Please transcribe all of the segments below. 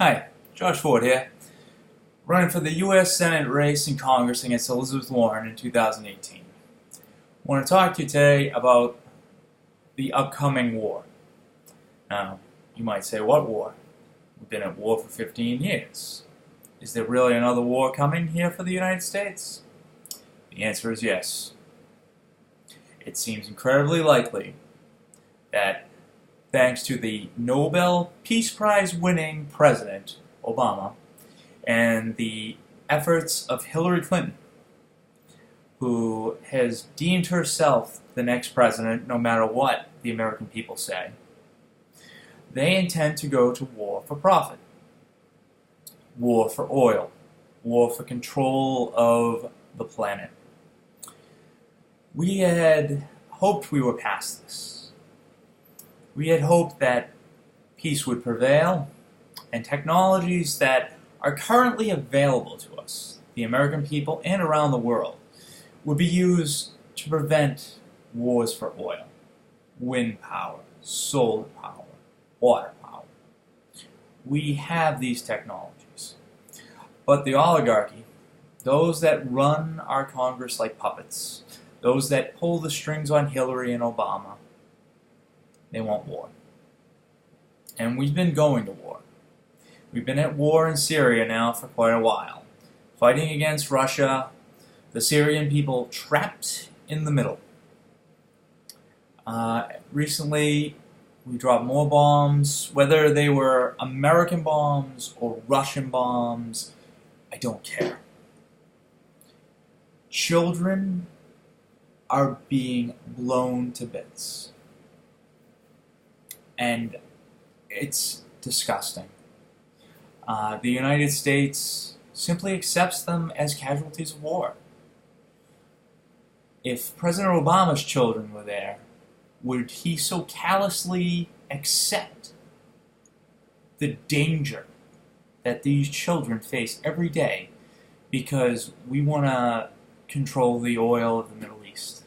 Hi, Josh Ford here, running for the U.S. Senate race in Congress against Elizabeth Warren in 2018. I want to talk to you today about the upcoming war. Now, you might say, what war? We've been at war for 15 years. Is there really another war coming here for the United States? The answer is yes. It seems incredibly likely that thanks to the Nobel Peace Prize winning President Obama and the efforts of Hillary Clinton, who has deemed herself the next president no matter what the American people say, they intend to go to war for profit. War for oil. War for control of the planet. We had hoped we were past this. We had hoped that peace would prevail, and technologies that are currently available to us, the American people and around the world, would be used to prevent wars for oil, wind power, solar power, water power. We have these technologies. But the oligarchy, those that run our Congress like puppets, those that pull the strings on Hillary and Obama, they want war. And we've been going to war. We've been at war in Syria now for quite a while, fighting against Russia, the Syrian people trapped in the middle. Recently, we dropped more bombs, whether they were American bombs or Russian bombs, I don't care. Children are being blown to bits. And it's disgusting. The United States simply accepts them as casualties of war. If President Obama's children were there, would he so callously accept the danger that these children face every day because we want to control the oil of the Middle East?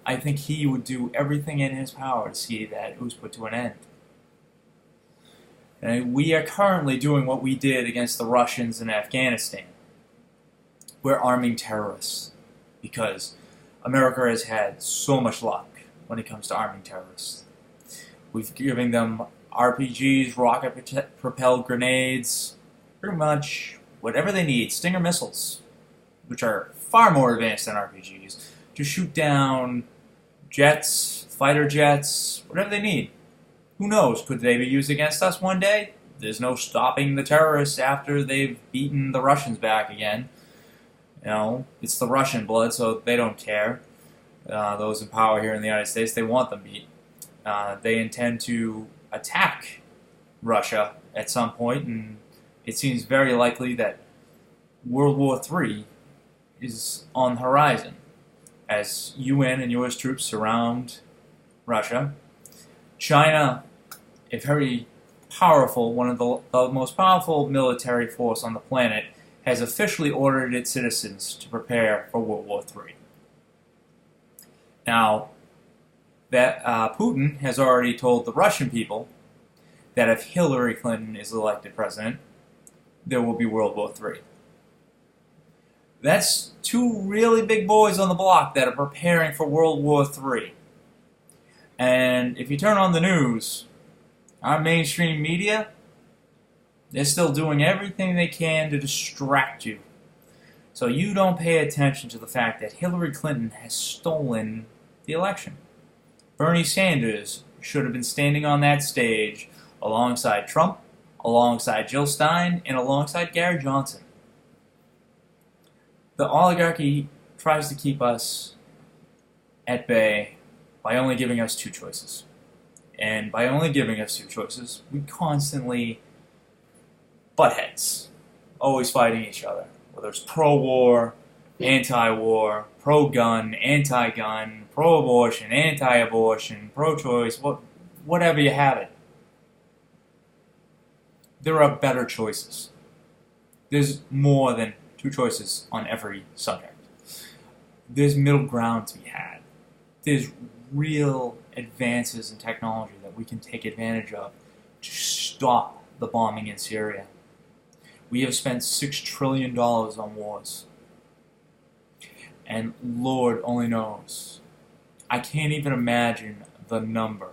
I think he would do everything in his power to see that it was put to an end. And we are currently doing what we did against the Russians in Afghanistan. We're arming terrorists because America has had so much luck when it comes to arming terrorists. We've given them RPGs, rocket-propelled grenades, pretty much whatever they need, Stinger missiles, which are far more advanced than RPGs, to shoot down jets, fighter jets, whatever they need. Who knows? Could they be used against us one day? There's no stopping the terrorists after they've beaten the Russians back again. You know, it's the Russian blood, so they don't care. Those in power here in the United States, they want them beat. They intend to attack Russia at some point, and it seems very likely that World War III is on the horizon as UN and US troops surround Russia. China, a very powerful, one of the most powerful military force on the planet, has officially ordered its citizens to prepare for World War III. Now, that Putin has already told the Russian people that if Hillary Clinton is elected president, there will be World War III. That's two really big boys on the block that are preparing for World War III. And if you turn on the news, our mainstream media, they're still doing everything they can to distract you. So you don't pay attention to the fact that Hillary Clinton has stolen the election. Bernie Sanders should have been standing on that stage alongside Trump, alongside Jill Stein, and alongside Gary Johnson. The oligarchy tries to keep us at bay by only giving us two choices. And by only giving us two choices, we constantly butt heads, always fighting each other. Whether it's pro-war, anti-war, pro-gun, anti-gun, pro-abortion, anti-abortion, pro-choice, whatever you have it. There are better choices. There's more than two choices on every subject. There's middle ground to be had. There's real advances in technology that we can take advantage of to stop the bombing in Syria. We have spent $6 trillion on wars. And Lord only knows. I can't even imagine the number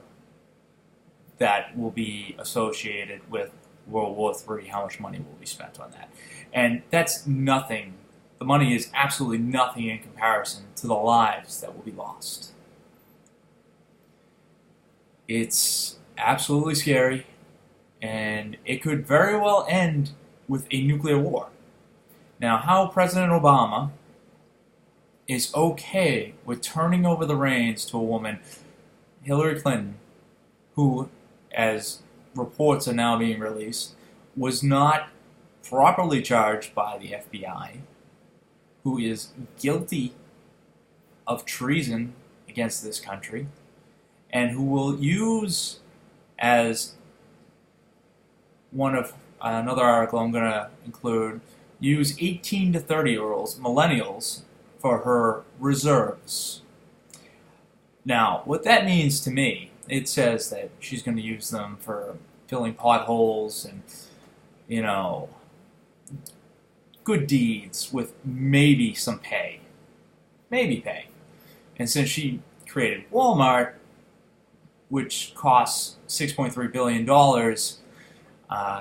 that will be associated with World War III, how much money will be spent on that. And that's nothing. The money is absolutely nothing in comparison to the lives that will be lost. It's absolutely scary, and it could very well end with a nuclear war. Now, how President Obama is okay with turning over the reins to a woman, Hillary Clinton, who, as reports are now being released, was not properly charged by the FBI, who is guilty of treason against this country, and who will use, as one of another article I'm going to include, use 18 to 30-year-olds, millennials, for her reserves. Now, what that means to me, it says that she's going to use them for filling potholes and, you know, good deeds with maybe some pay. Maybe pay. And since she created Walmart, which costs $6.3 billion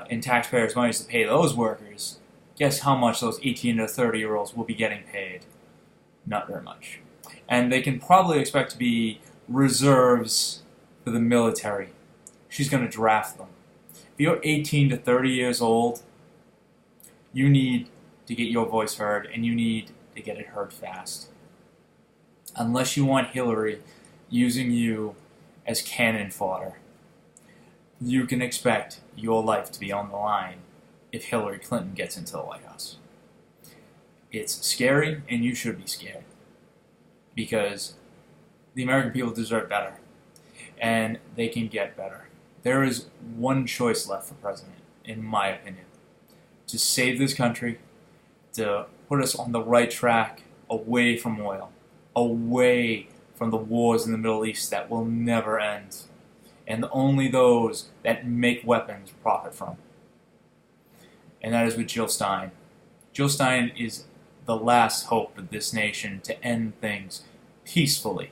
in taxpayers' money to pay those workers, guess how much those 18 to 30-year-olds will be getting paid? Not very much. And they can probably expect to be reserves for the military. She's going to draft them. If you're 18 to 30 years old, you need to get your voice heard, and you need to get it heard fast. Unless you want Hillary using you as cannon fodder, you can expect your life to be on the line if Hillary Clinton gets into the White House. It's scary, and you should be scared, because the American people deserve better, and they can get better. There is one choice left for president, in my opinion, to save this country, to put us on the right track, away from oil, away from the wars in the Middle East that will never end, and only those that make weapons profit from. And that is with Jill Stein. Jill Stein is the last hope of this nation to end things peacefully.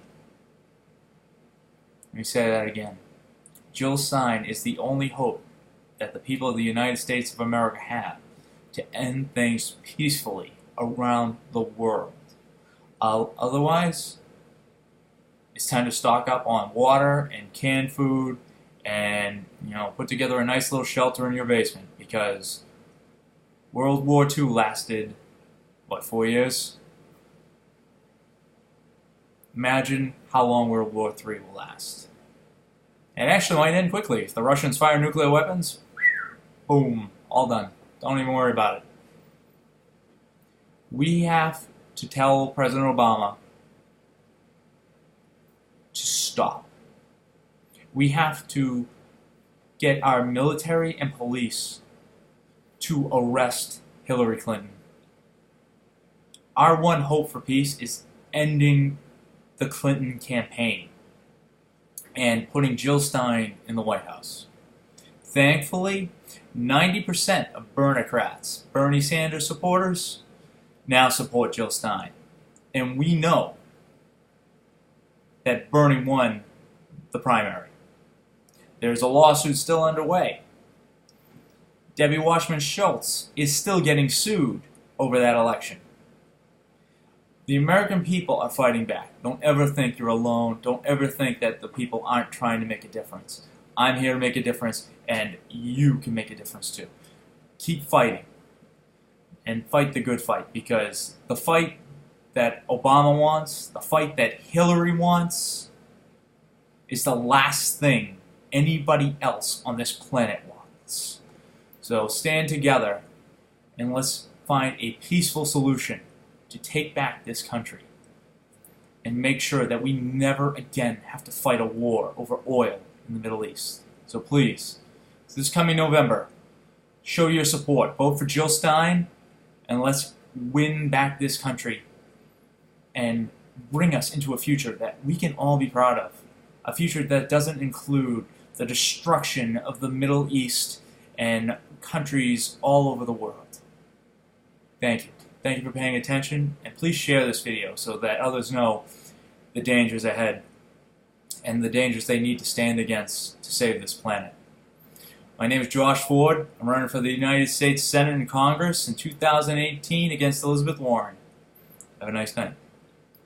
Let me say that again. Jill Stein is the only hope that the people of the United States of America have to end things peacefully around the world. Otherwise, it's time to stock up on water and canned food and, put together a nice little shelter in your basement, because World War II lasted 4 years? Imagine how long World War III will last. And actually might end quickly. If the Russians fire nuclear weapons, boom, all done. Don't even worry about it. We have to tell President Obama to stop. We have to get our military and police to arrest Hillary Clinton. Our one hope for peace is ending the Clinton campaign and putting Jill Stein in the White House. Thankfully, 90% of Bernicrats, Bernie Sanders supporters, now support Jill Stein. And we know that Bernie won the primary. There's a lawsuit still underway. Debbie Washman Schultz is still getting sued over that election. The American people are fighting back. Don't ever think you're alone. Don't ever think that the people aren't trying to make a difference. I'm here to make a difference, and you can make a difference too. Keep fighting. And fight the good fight, because the fight that Obama wants, the fight that Hillary wants, is the last thing anybody else on this planet wants. So stand together, and let's find a peaceful solution to take back this country and make sure that we never again have to fight a war over oil in the Middle East. So please, this coming November, show your support. Vote for Jill Stein, and let's win back this country and bring us into a future that we can all be proud of. A future that doesn't include the destruction of the Middle East and countries all over the world. Thank you. Thank you for paying attention, and please share this video so that others know the dangers ahead and the dangers they need to stand against to save this planet. My name is Josh Ford. I'm running for the United States Senate and Congress in 2018 against Elizabeth Warren. Have a nice night.